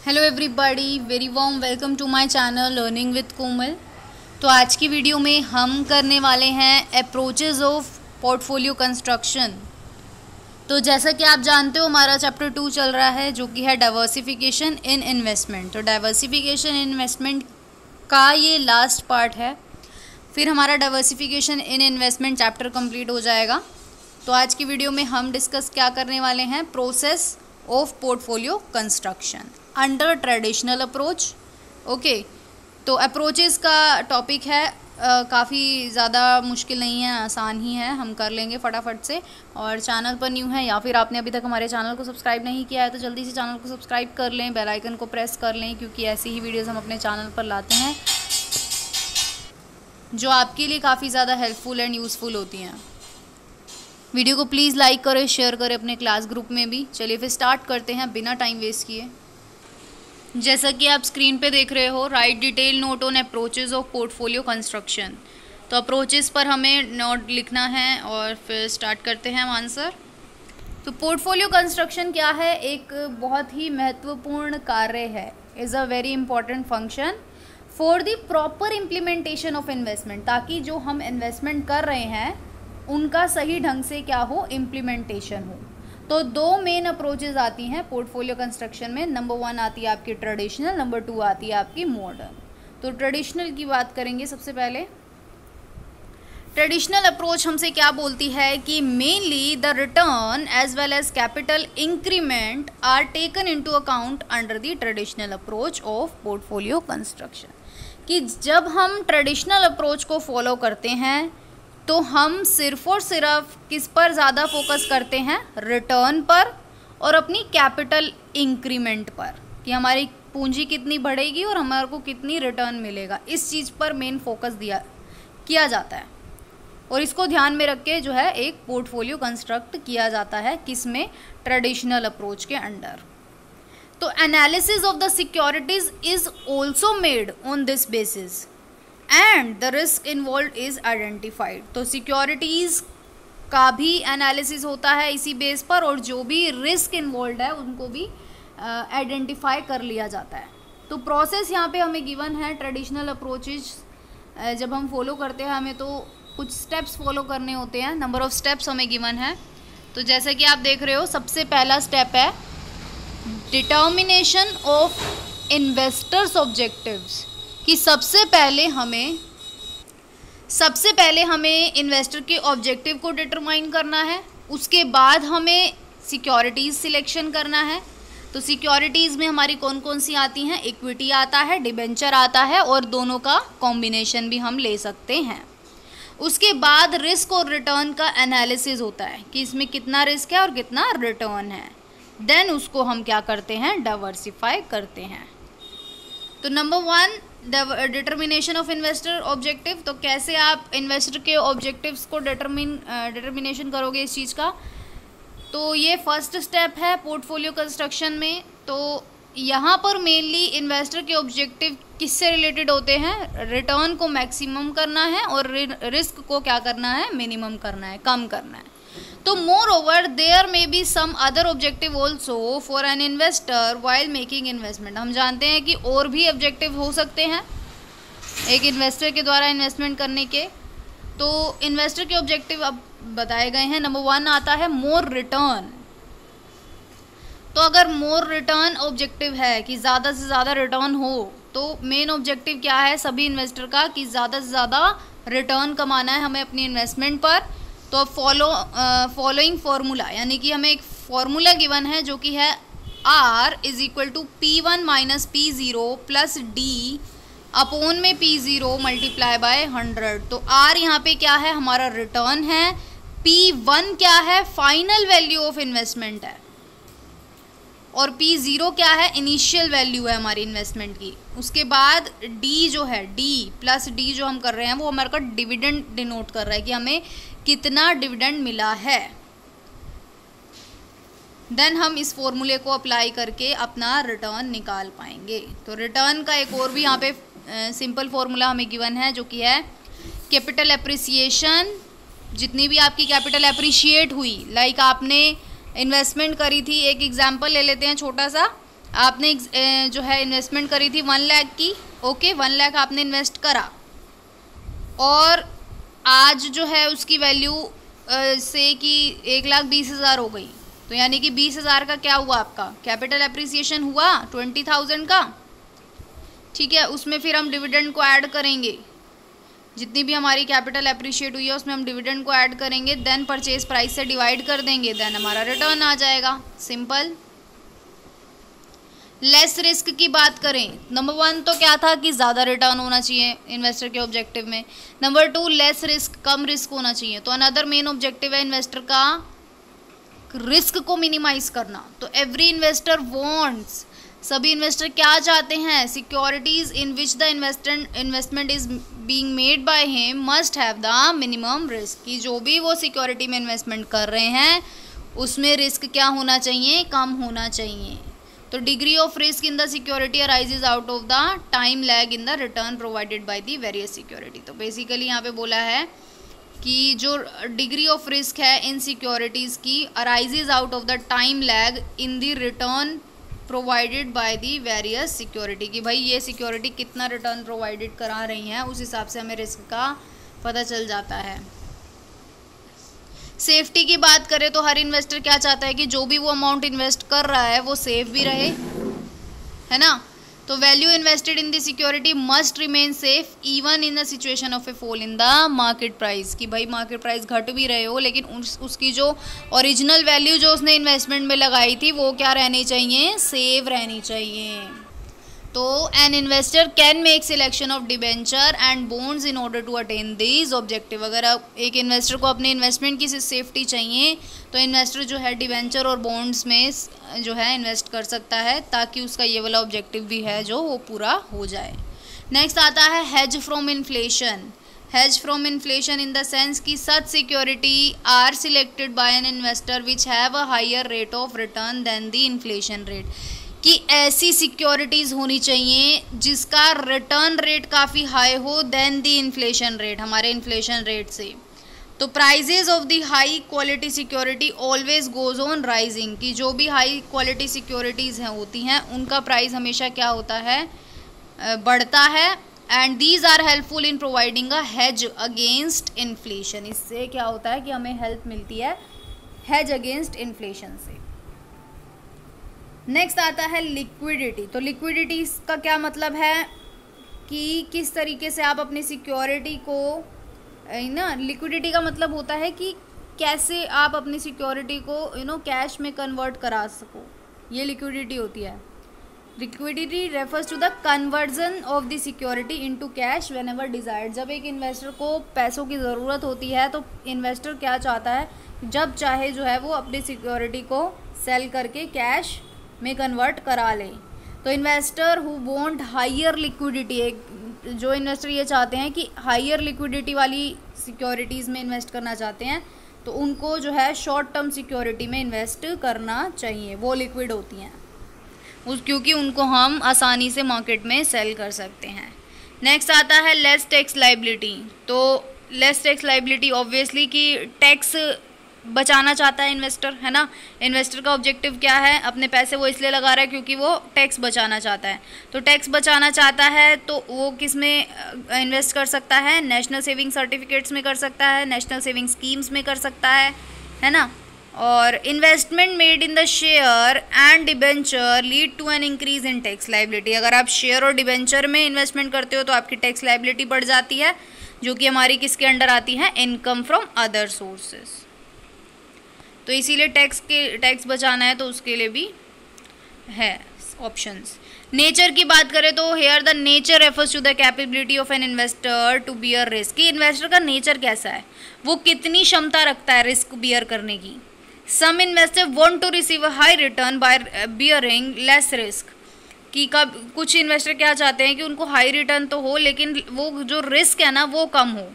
Hello everybody, very warm welcome to my channel learning with Komal. तो आज की video में हम करने वाले हैं अप्रोचेस ऑफ पोर्टफोलियो कंस्ट्रक्शन। तो जैसा कि आप जानते हो हमारा चैप्टर 2 चल रहा है जो कि है डाइवर्सिफिकेशन इन इन्वेस्टमेंट। तो डाइवर्सिफिकेशन इन इन्वेस्टमेंट का ये लास्ट पार्ट है, फिर हमारा डाइवर्सिफिकेशन इन इन्वेस्टमेंट चैप्टर कंप्लीट हो जाएगा। तो आज की वीडियो में हम डिस्कस क्या करने वाले हैं, process of portfolio construction under traditional approach. Okay, तो अप्रोचेस का टॉपिक है, काफ़ी ज़्यादा मुश्किल नहीं है, आसान ही है, हम कर लेंगे फटाफट से। और चैनल पर न्यू है या फिर आपने अभी तक हमारे चैनल को सब्सक्राइब नहीं किया है तो जल्दी से चैनल को सब्सक्राइब कर लें, बेल आइकन को प्रेस कर लें, क्योंकि ऐसी ही वीडियोस हम अपने चैनल पर लाते हैं जो आपके लिए काफ़ी ज़्यादा हेल्पफुल एंड यूज़फुल होती हैं। वीडियो को प्लीज़ लाइक करें, शेयर करें अपने क्लास ग्रुप में भी। चलिए फिर स्टार्ट करते हैं बिना टाइम वेस्ट किए। जैसा कि आप स्क्रीन पे देख रहे हो, right detail note on approaches of portfolio construction. तो अप्रोचेस पर हमें नोट लिखना है और फिर स्टार्ट करते हैं हम आंसर। तो पोर्टफोलियो कंस्ट्रक्शन क्या है, एक बहुत ही महत्वपूर्ण कार्य है, is a very important function for the proper implementation of investment, ताकि जो हम इन्वेस्टमेंट कर रहे हैं उनका सही ढंग से क्या हो, इम्प्लीमेंटेशन हो। तो दो मेन अप्रोचेज आती हैं पोर्टफोलियो कंस्ट्रक्शन में। नंबर 1 आती है आपकी ट्रेडिशनल, नंबर 2 आती है आपकी मॉडर्न। तो ट्रेडिशनल की बात करेंगे सबसे पहले। ट्रेडिशनल अप्रोच हमसे क्या बोलती है कि mainly the return as well as capital increment are taken into account under the traditional approach of portfolio construction. कि जब हम ट्रेडिशनल अप्रोच को फॉलो करते हैं तो हम सिर्फ और सिर्फ किस पर ज़्यादा फोकस करते हैं, रिटर्न पर और अपनी कैपिटल इंक्रीमेंट पर, कि हमारी पूंजी कितनी बढ़ेगी और हमारे को कितनी रिटर्न मिलेगा, इस चीज़ पर मेन फोकस किया जाता है। और इसको ध्यान में रख के जो है एक पोर्टफोलियो कंस्ट्रक्ट किया जाता है, किसमें, ट्रेडिशनल अप्रोच के अंडर। तो analysis of the securities is also made on this basis and the risk involve is identified. तो सिक्योरिटीज़ का भी एनालिसिस होता है इसी बेस पर, और जो भी रिस्क इन्वॉल्व है उनको भी आइडेंटिफाई कर लिया जाता है। तो प्रोसेस यहाँ पे हमें गिवन है। ट्रेडिशनल अप्रोचेज जब हम फॉलो करते हैं हमें तो कुछ स्टेप्स फॉलो करने होते हैं, नंबर ऑफ स्टेप्स हमें गिवन है। तो जैसे कि आप देख रहे हो, सबसे पहला स्टेप है डिटर्मिनेशन ऑफ इन्वेस्टर्स ऑब्जेक्टिव्स, कि सबसे पहले हमें इन्वेस्टर के ऑब्जेक्टिव को डिटरमाइन करना है। उसके बाद हमें सिक्योरिटीज़ सिलेक्शन करना है। तो सिक्योरिटीज़ में हमारी कौन कौन सी आती हैं, इक्विटी आता है, डिबेंचर आता है, और दोनों का कॉम्बिनेशन भी हम ले सकते हैं। उसके बाद रिस्क और रिटर्न का एनालिसिस होता है कि इसमें कितना रिस्क है और कितना रिटर्न है। देन उसको हम क्या करते हैं, डाइवर्सिफाई करते हैं। तो number 1 determination of investor objective. तो कैसे आप इन्वेस्टर के ऑब्जेक्टिव्स को डिटर्मिनेशन करोगे इस चीज़ का, तो ये फर्स्ट स्टेप है पोर्टफोलियो कंस्ट्रक्शन में। तो यहाँ पर मेनली इन्वेस्टर के ऑब्जेक्टिव किससे रिलेटेड होते हैं, रिटर्न को मैक्सिमम करना है और रिस्क को क्या करना है, मिनिमम करना है, कम करना है। तो moreover there may be some other objective also for an investor while making investment. हम जानते हैं कि और भी ऑब्जेक्टिव हो सकते हैं एक इन्वेस्टर के द्वारा इन्वेस्टमेंट करने के। तो इन्वेस्टर के ऑब्जेक्टिव अब बताए गए हैं। नंबर 1 आता है मोर रिटर्न। तो अगर मोर रिटर्न ऑब्जेक्टिव है कि ज़्यादा से ज़्यादा रिटर्न हो, तो मेन ऑब्जेक्टिव क्या है सभी इन्वेस्टर का, कि ज़्यादा से ज़्यादा रिटर्न कमाना है हमें अपनी इन्वेस्टमेंट पर। तो फॉलोइंग फार्मूला, यानी कि हमें एक फार्मूला गिवन है जो कि है R is equal to P1 minus P0 plus D upon में P0 मल्टीप्लाई बाय 100। तो R यहाँ पे क्या है, हमारा रिटर्न है, P1 क्या है, फाइनल वैल्यू ऑफ इन्वेस्टमेंट है, और P0 क्या है, इनिशियल वैल्यू है हमारी इन्वेस्टमेंट की। उसके बाद D जो है, D प्लस D जो हम कर रहे हैं वो हमारे का डिविडेंड डिनोट कर रहा है कि हमें कितना डिविडेंड मिला है। देन हम इस फॉर्मूले को अप्लाई करके अपना रिटर्न निकाल पाएंगे। तो रिटर्न का एक और भी यहाँ पे सिंपल फॉर्मूला हमें गिवन है जो कि है कैपिटल एप्रिसिएशन। जितनी भी आपकी कैपिटल एप्रिशिएट हुई, लाइक आपने इन्वेस्टमेंट करी थी, एक एग्जांपल ले लेते हैं छोटा सा, आपने जो है इन्वेस्टमेंट करी थी 1 लाख की, ओके 1 लाख आपने इन्वेस्ट करा और आज जो है उसकी वैल्यू से कि 1,20,000 हो गई, तो यानी कि 20,000 का क्या हुआ, आपका कैपिटल एप्रिसिएशन हुआ 20,000 का, ठीक है। उसमें फिर हम डिविडेंड को ऐड करेंगे, जितनी भी हमारी कैपिटल एप्रिशिएट हुई है उसमें हम डिविडेंड को ऐड करेंगे, देन परचेज प्राइस से डिवाइड कर देंगे, देन हमारा रिटर्न आ जाएगा, सिंपल। लेस रिस्क की बात करें, नंबर 1 तो क्या था कि ज़्यादा रिटर्न होना चाहिए इन्वेस्टर के ऑब्जेक्टिव में, नंबर 2 लेस रिस्क, कम रिस्क होना चाहिए। तो अनदर मेन ऑब्जेक्टिव है इन्वेस्टर का रिस्क को मिनिमाइज करना। तो एवरी इन्वेस्टर वांट्स, सभी इन्वेस्टर क्या चाहते हैं, securities in which the investment is being made by him must have the minimum risk, कि जो भी वो सिक्योरिटी में इन्वेस्टमेंट कर रहे हैं उसमें रिस्क क्या होना चाहिए, कम होना चाहिए। तो degree of risk in the security arises out of the time lag in the return provided by the various security. तो बेसिकली यहाँ पे बोला है कि जो डिग्री ऑफ रिस्क है इन सिक्योरिटीज़ की arises out of the time lag in the return provided by the various security, कि भाई ये सिक्योरिटी कितना रिटर्न प्रोवाइडेड करा रही हैं उस हिसाब से हमें रिस्क का पता चल जाता है। सेफ्टी की बात करें तो हर इन्वेस्टर क्या चाहता है कि जो भी वो अमाउंट इन्वेस्ट कर रहा है वो सेफ भी रहे, है ना। तो value invested in the security must remain safe even in the situation of A fall in the market price, कि भाई मार्केट प्राइस घट भी रहे हो लेकिन उसकी जो ओरिजिनल वैल्यू जो उसने इन्वेस्टमेंट में लगाई थी वो क्या रहनी चाहिए, सेव रहनी चाहिए। तो an investor can make selection of debenture and bonds in order to attain this objective. अगर एक इन्वेस्टर को अपने इन्वेस्टमेंट की सेफ्टी चाहिए तो इन्वेस्टर जो है डिबेंचर और बॉन्ड्स में जो है इन्वेस्ट कर सकता है ताकि उसका ये वाला ऑब्जेक्टिव भी है जो वो पूरा हो जाए। नेक्स्ट आता है hedge from inflation. Hedge from inflation in the sense कि such security are selected by an investor which have a higher rate of return than the inflation rate, कि ऐसी सिक्योरिटीज़ होनी चाहिए जिसका रिटर्न रेट काफ़ी high हो than the inflation rate, हमारे inflation rate से। तो prices of the high quality security always goes on rising, कि जो भी हाई क्वालिटी सिक्योरिटीज़ हैं होती हैं उनका प्राइस हमेशा क्या होता है, बढ़ता है। And these are helpful in providing a hedge against inflation, इससे क्या होता है कि हमें हेल्प मिलती है हेज अगेंस्ट इन्फ्लेशन से। नेक्स्ट आता है लिक्विडिटी। तो लिक्विडिटी का क्या मतलब है कि किस तरीके से आप अपनी सिक्योरिटी को ना, लिक्विडिटी का मतलब होता है कि कैसे आप अपनी सिक्योरिटी को कैश में कन्वर्ट करा सको, ये लिक्विडिटी होती है। Liquidity refers to the conversion of the security into cash whenever desired. जब एक इन्वेस्टर को पैसों की ज़रूरत होती है तो इन्वेस्टर क्या चाहता है, जब चाहे जो है वो अपनी सिक्योरिटी को सेल करके कैश में कन्वर्ट करा ले। तो investor who want higher liquidity, जो इन्वेस्टर ये चाहते हैं कि हायर लिक्विडिटी वाली सिक्योरिटीज़ में इन्वेस्ट करना चाहते हैं तो उनको जो है शॉर्ट टर्म सिक्योरिटी में इन्वेस्ट करना चाहिए, वो लिक्विड होती हैं क्योंकि उनको हम आसानी से मार्केट में सेल कर सकते हैं। नेक्स्ट आता है लेस टैक्स लाइबिलिटी। तो लेस टैक्स लाइबिलिटी ऑब्वियसली कि टैक्स बचाना चाहता है इन्वेस्टर, है ना। इन्वेस्टर का ऑब्जेक्टिव क्या है, अपने पैसे वो इसलिए लगा रहा है क्योंकि वो टैक्स बचाना चाहता है। तो टैक्स बचाना चाहता है तो वो किस में इन्वेस्ट कर सकता है, नेशनल सेविंग सर्टिफिकेट्स में कर सकता है, नेशनल सेविंग स्कीम्स में कर सकता है ना। और investment made in the share and debenture lead to an increase in tax liability. अगर आप शेयर और डिबेंचर में इन्वेस्टमेंट करते हो तो आपकी टैक्स लाइबिलिटी बढ़ जाती है, जो कि हमारी किसके अंडर आती है, इनकम फ्रॉम अदर सोर्सेज। तो इसीलिए टैक्स बचाना है तो उसके लिए भी है ऑप्शंस। नेचर की बात करें तो here the nature refers to the capability of an investor to bear risk, कि इन्वेस्टर का नेचर कैसा है, वो कितनी क्षमता रखता है रिस्क बियर करने की। Some investor want to receive a high return by bearing less risk, कि कुछ इन्वेस्टर क्या चाहते हैं कि उनको हाई रिटर्न तो हो लेकिन वो जो रिस्क है ना वो कम हो।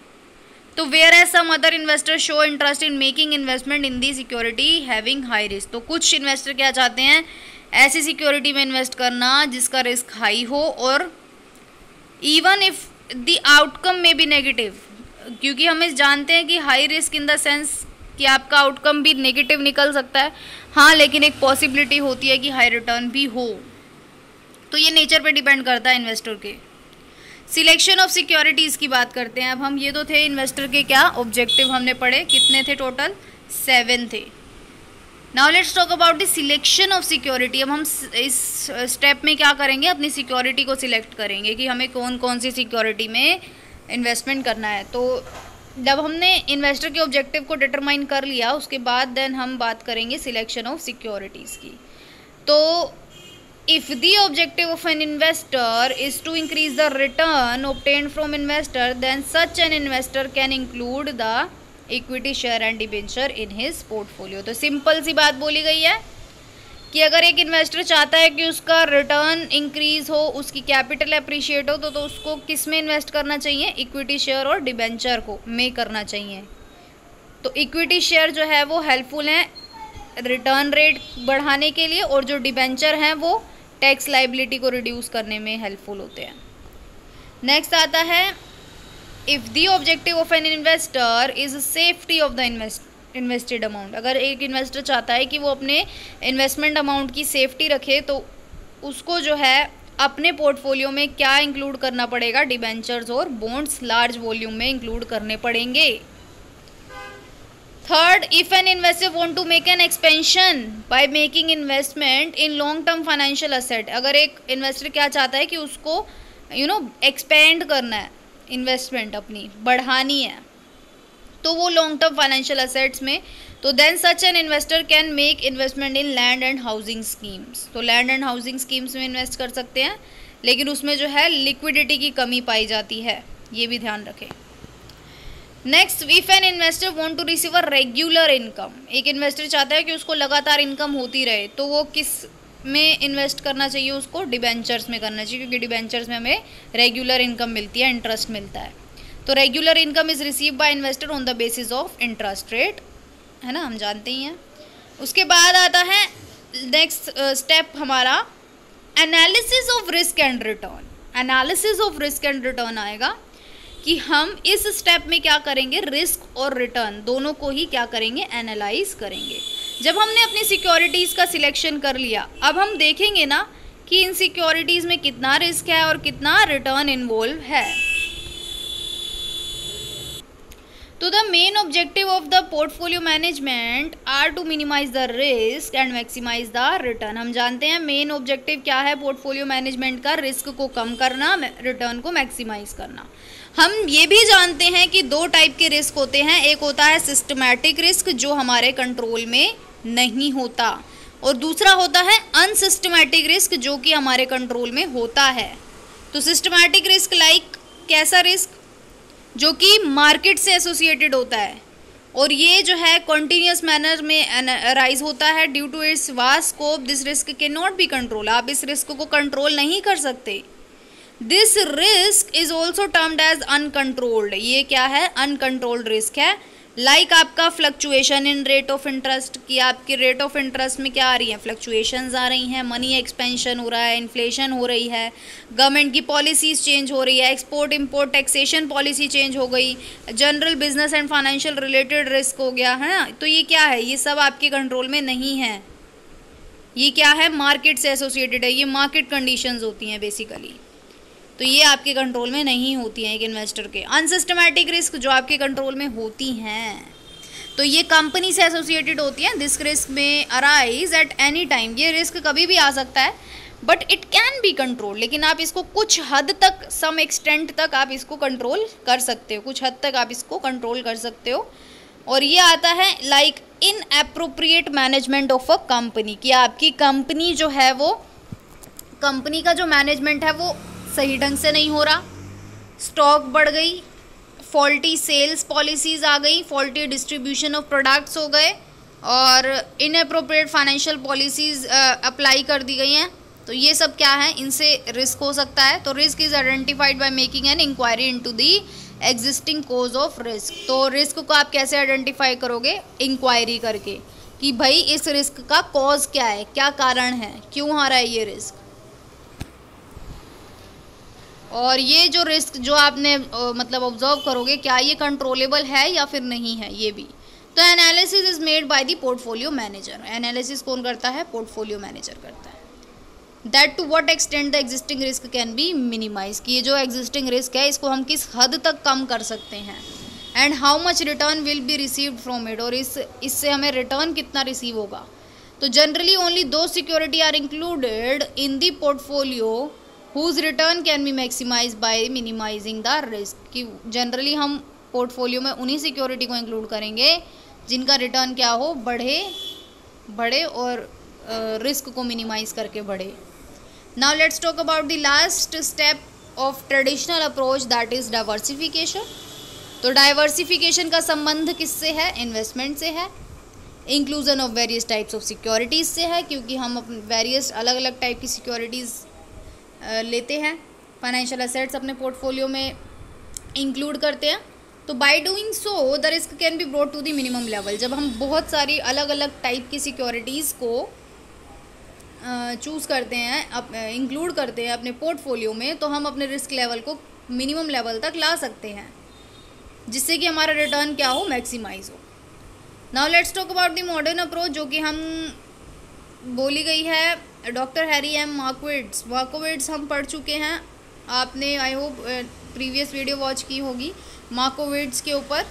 तो whereas some other investor show interest in making investment in the security having high risk. तो कुछ इन्वेस्टर क्या चाहते हैं, ऐसी सिक्योरिटी में इन्वेस्ट करना जिसका रिस्क हाई हो और इवन इफ द आउटकम में भी नेगेटिव, क्योंकि हम इस जानते हैं कि high risk in the sense कि आपका आउटकम भी नेगेटिव निकल सकता है, हाँ, लेकिन एक पॉसिबिलिटी होती है कि हाई रिटर्न भी हो। तो ये नेचर पे डिपेंड करता है इन्वेस्टर के। सिलेक्शन ऑफ सिक्योरिटीज़ की बात करते हैं अब हम। ये तो थे इन्वेस्टर के क्या ऑब्जेक्टिव हमने पढ़े, कितने थे टोटल, 7 थे। Now let's talk about the selection of security. अब हम इस स्टेप में क्या करेंगे, अपनी सिक्योरिटी को सिलेक्ट करेंगे कि हमें कौन कौन सी सिक्योरिटी में इन्वेस्टमेंट करना है। तो जब हमने इन्वेस्टर के ऑब्जेक्टिव को डिटरमाइन कर लिया उसके बाद देन हम बात करेंगे सिलेक्शन ऑफ सिक्योरिटीज़ की। तो if the objective of an investor is to increase the return obtained from investor then such an investor can include the equity share and debenture in his portfolio. तो simple सी बात बोली गई है कि अगर एक इन्वेस्टर चाहता है कि उसका रिटर्न इंक्रीज हो, उसकी कैपिटल अप्रिशिएट हो, तो उसको किस में इन्वेस्ट करना चाहिए, इक्विटी शेयर और डिबेंचर को में करना चाहिए। तो इक्विटी शेयर जो है वो हेल्पफुल हैं रिटर्न रेट बढ़ाने के लिए, और जो डिबेंचर हैं वो टैक्स लाइबिलिटी को रिड्यूस करने में हेल्पफुल होते हैं। नेक्स्ट आता है if the objective of an investor is safety of the invested amount. अगर एक इन्वेस्टर चाहता है कि वो अपने इन्वेस्टमेंट अमाउंट की सेफ्टी रखे तो उसको जो है अपने पोर्टफोलियो में क्या इंक्लूड करना पड़ेगा, डिबेंचर्स और बॉन्ड्स लार्ज वॉल्यूम में इंक्लूड करने पड़ेंगे। Third, if an investor want to make an expansion by making investment in long term financial asset. अगर एक इन्वेस्टर क्या चाहता है कि उसको एक्सपेंड करना है, इन्वेस्टमेंट अपनी बढ़ानी है, तो वो लॉन्ग टर्म फाइनेंशियल असेट्स में, तो then such an investor can make investment in land and housing schemes. तो लैंड एंड हाउसिंग स्कीम्स में इन्वेस्ट कर सकते हैं, लेकिन उसमें जो है लिक्विडिटी की कमी पाई जाती है, ये भी ध्यान रखें। Next, if an investor want to receive a regular income. एक इन्वेस्टर चाहता है कि उसको लगातार इनकम होती रहे, तो वो किस में इन्वेस्ट करना चाहिए, उसको डिबेंचर्स में करना चाहिए, क्योंकि डिबेंचर्स में हमें रेगुलर इनकम मिलती है, इंटरेस्ट मिलता है। तो regular income is receive by investor on the basis of interest rate, है ना, हम जानते ही हैं। उसके बाद आता है नेक्स्ट स्टेप हमारा analysis of risk and return. Analysis of risk and return आएगा कि हम इस स्टेप में क्या करेंगे, रिस्क और रिटर्न दोनों को ही क्या करेंगे, एनालाइज करेंगे। जब हमने अपनी सिक्योरिटीज़ का सिलेक्शन कर लिया, अब हम देखेंगे ना कि इन सिक्योरिटीज़ में कितना रिस्क है और कितना रिटर्न इन्वॉल्व है। तो the main objective of the portfolio management are to minimise the risk and maximise the return. हम जानते हैं मेन ऑब्जेक्टिव क्या है पोर्टफोलियो मैनेजमेंट का, रिस्क को कम करना, रिटर्न को मैक्सिमाइज करना। हम ये भी जानते हैं कि 2 टाइप के रिस्क होते हैं, एक होता है सिस्टमैटिक रिस्क जो हमारे कंट्रोल में नहीं होता, और दूसरा होता है अनसिस्टमैटिक रिस्क जो कि हमारे कंट्रोल में होता है। तो सिस्टमैटिक रिस्क लाइक कैसा रिस्क, जो कि मार्केट से एसोसिएटेड होता है, और ये जो है कॉन्टीन्यूस मैनर में अराइज होता है due to its vast scope. This risk can not be control, आप इस रिस्क को कंट्रोल नहीं कर सकते। This risk is also termed as uncontrolled. ये क्या है, अनकंट्रोल्ड रिस्क है। लाइक आपका fluctuation in rate of interest, कि आपकी रेट ऑफ इंटरेस्ट में क्या आ रही है, फ्लक्चुएशंस आ रही हैं, मनी एक्सपेंशन हो रहा है, इन्फ्लेशन हो रही है, गवर्नमेंट की पॉलिसीज़ चेंज हो रही है, export import taxation policy change हो गई, general business and financial related risk हो गया, है ना। तो ये क्या है, ये सब आपके कंट्रोल में नहीं है। ये क्या है, मार्केट से एसोसिएटेड है, ये मार्केट कंडीशंस होती हैं बेसिकली, तो ये आपके कंट्रोल में नहीं होती हैं एक इन्वेस्टर के। अनसिस्टमैटिक रिस्क जो आपके कंट्रोल में होती हैं, तो ये कंपनी से एसोसिएटेड होती हैं। दिस रिस्क में अराइज एट एनी टाइम, ये रिस्क कभी भी आ सकता है, but it can be control, लेकिन आप इसको कुछ हद तक, सम एक्सटेंट तक आप इसको कंट्रोल कर सकते हो, कुछ हद तक आप इसको कंट्रोल कर सकते हो। और ये आता है like inappropriate management of a company, कि आपकी कंपनी जो है वो, कंपनी का जो मैनेजमेंट है वो सही ढंग से नहीं हो रहा, स्टॉक बढ़ गई, फॉल्टी सेल्स पॉलिसीज़ आ गई, फॉल्टी डिस्ट्रीब्यूशन ऑफ प्रोडक्ट्स हो गए, और इनअप्रोप्रिएट फाइनेंशियल पॉलिसीज़ अप्लाई कर दी गई हैं। तो ये सब क्या है, इनसे रिस्क हो सकता है। तो risk is identified by making an inquiry into the existing cause of risk. तो रिस्क को आप कैसे आइडेंटिफाई करोगे, इंक्वायरी करके, कि भाई इस रिस्क का कॉज क्या है, क्या कारण है, क्यों आ रहा है ये रिस्क। और ये जो रिस्क जो आपने मतलब ऑब्जर्व करोगे, क्या ये कंट्रोलेबल है या फिर नहीं है, ये भी। तो analysis is made by the portfolio manager. Analysis कौन करता है, पोर्टफोलियो मैनेजर करता है। That to what extend the existing risk can be minimise, कि ये जो एग्जिस्टिंग रिस्क है इसको हम किस हद तक कम कर सकते हैं, and how much return will be received from it, और इससे हमें रिटर्न कितना रिसीव होगा। तो जनरली ओनली दो security are included in the portfolio whose return can be maximise by minimising the risk, कि जनरली हम पोर्टफोलियो में उन्हीं सिक्योरिटी को इंक्लूड करेंगे जिनका रिटर्न क्या हो, बढ़े और रिस्क को मिनिमाइज करके बढ़े। Now let's talk about the last step of traditional approach, that is diversification. तो डाइवर्सिफिकेशन का संबंध किससे है? इन्वेस्टमेंट से है। Inclusion of various types of securities से है, क्योंकि हम अपने वेरियस अलग अलग टाइप की सिक्योरिटीज़ लेते हैं, फाइनेंशियल एसेट्स अपने पोर्टफोलियो में इंक्लूड करते हैं। तो by doing so the risk can be brought to the minimum level. जब हम बहुत सारी अलग अलग टाइप की सिक्योरिटीज़ को चूज़ करते हैं, इंक्लूड करते हैं अपने पोर्टफोलियो में, तो हम अपने रिस्क लेवल को मिनिमम लेवल तक ला सकते हैं, जिससे कि हमारा रिटर्न क्या हो, मैक्सिमाइज हो। Now let's talk about the modern approach, जो कि हम बोली गई है डॉक्टर हैरी एम मार्कोविट्ज़ हम पढ़ चुके हैं। आपने I hope previous video watch की होगी मार्कोविट्ज़ के ऊपर,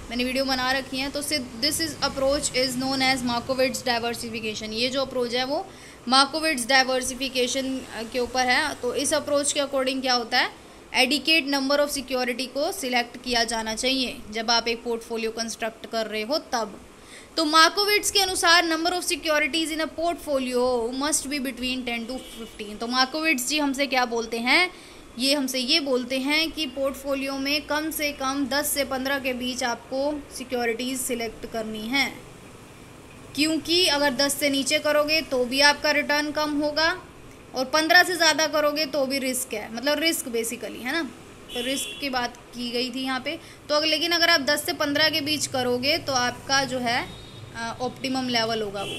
मैंने वीडियो बना रखी है। तो this is approach is known as Markowitz diversification. ये जो अप्रोच है वो मार्कोविट्ज़ डाइवर्सिफिकेशन के ऊपर है। तो इस अप्रोच के अकॉर्डिंग क्या होता है, एडिकेट नंबर ऑफ सिक्योरिटी को सिलेक्ट किया जाना चाहिए जब आप एक पोर्टफोलियो कंस्ट्रक्ट कर रहे हो तब। तो मार्कोविट्ज़ के अनुसार number of securities in a portfolio must be between 10 to 15। तो मार्कोविट्ज़ जी हमसे क्या बोलते हैं, ये हमसे ये बोलते हैं कि पोर्टफोलियो में कम से कम 10 से 15 के बीच आपको सिक्योरिटीज़ सिलेक्ट करनी है, क्योंकि अगर 10 से नीचे करोगे तो भी आपका रिटर्न कम होगा और 15 से ज़्यादा करोगे तो भी रिस्क है, मतलब रिस्क बेसिकली है ना। तो रिस्क की बात की गई थी यहाँ पे। तो लेकिन अगर आप 10 से 15 के बीच करोगे तो आपका जो है ऑप्टिमम लेवल होगा वो,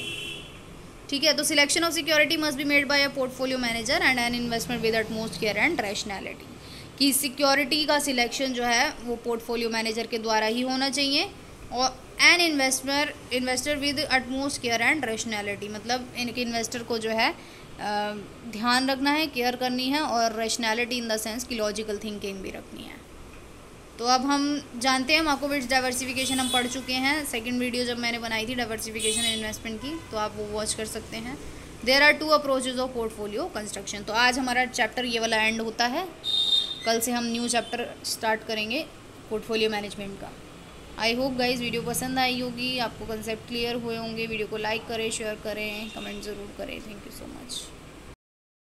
ठीक है। तो selection of security must be made by a portfolio manager and an investment with utmost care and rationality, कि सिक्योरिटी का सिलेक्शन जो है वो पोर्टफोलियो मैनेजर के द्वारा ही होना चाहिए, और an investor with utmost care and rationality, मतलब इनके इन्वेस्टर को जो है ध्यान रखना है, केयर करनी है, और रैशनैलिटी इन द सेंस की लॉजिकल थिंकिंग भी रखनी है। तो अब हम जानते हैं मार्कोविट्ज़ डाइवर्सिफिकेशन हम पढ़ चुके हैं। सेकंड वीडियो जब मैंने बनाई थी डाइवर्सिफिकेशन एंड इन्वेस्टमेंट की, तो आप वो वॉच कर सकते हैं। There are 2 approaches of portfolio construction. तो आज हमारा चैप्टर ये वाला एंड होता है, कल से हम न्यू चैप्टर स्टार्ट करेंगे पोर्टफोलियो मैनेजमेंट का। आई होप गाइज वीडियो पसंद आई होगी, आपको कंसेप्ट क्लियर हुए होंगे। वीडियो को लाइक करें, शेयर करें, कमेंट ज़रूर करें। Thank you so much.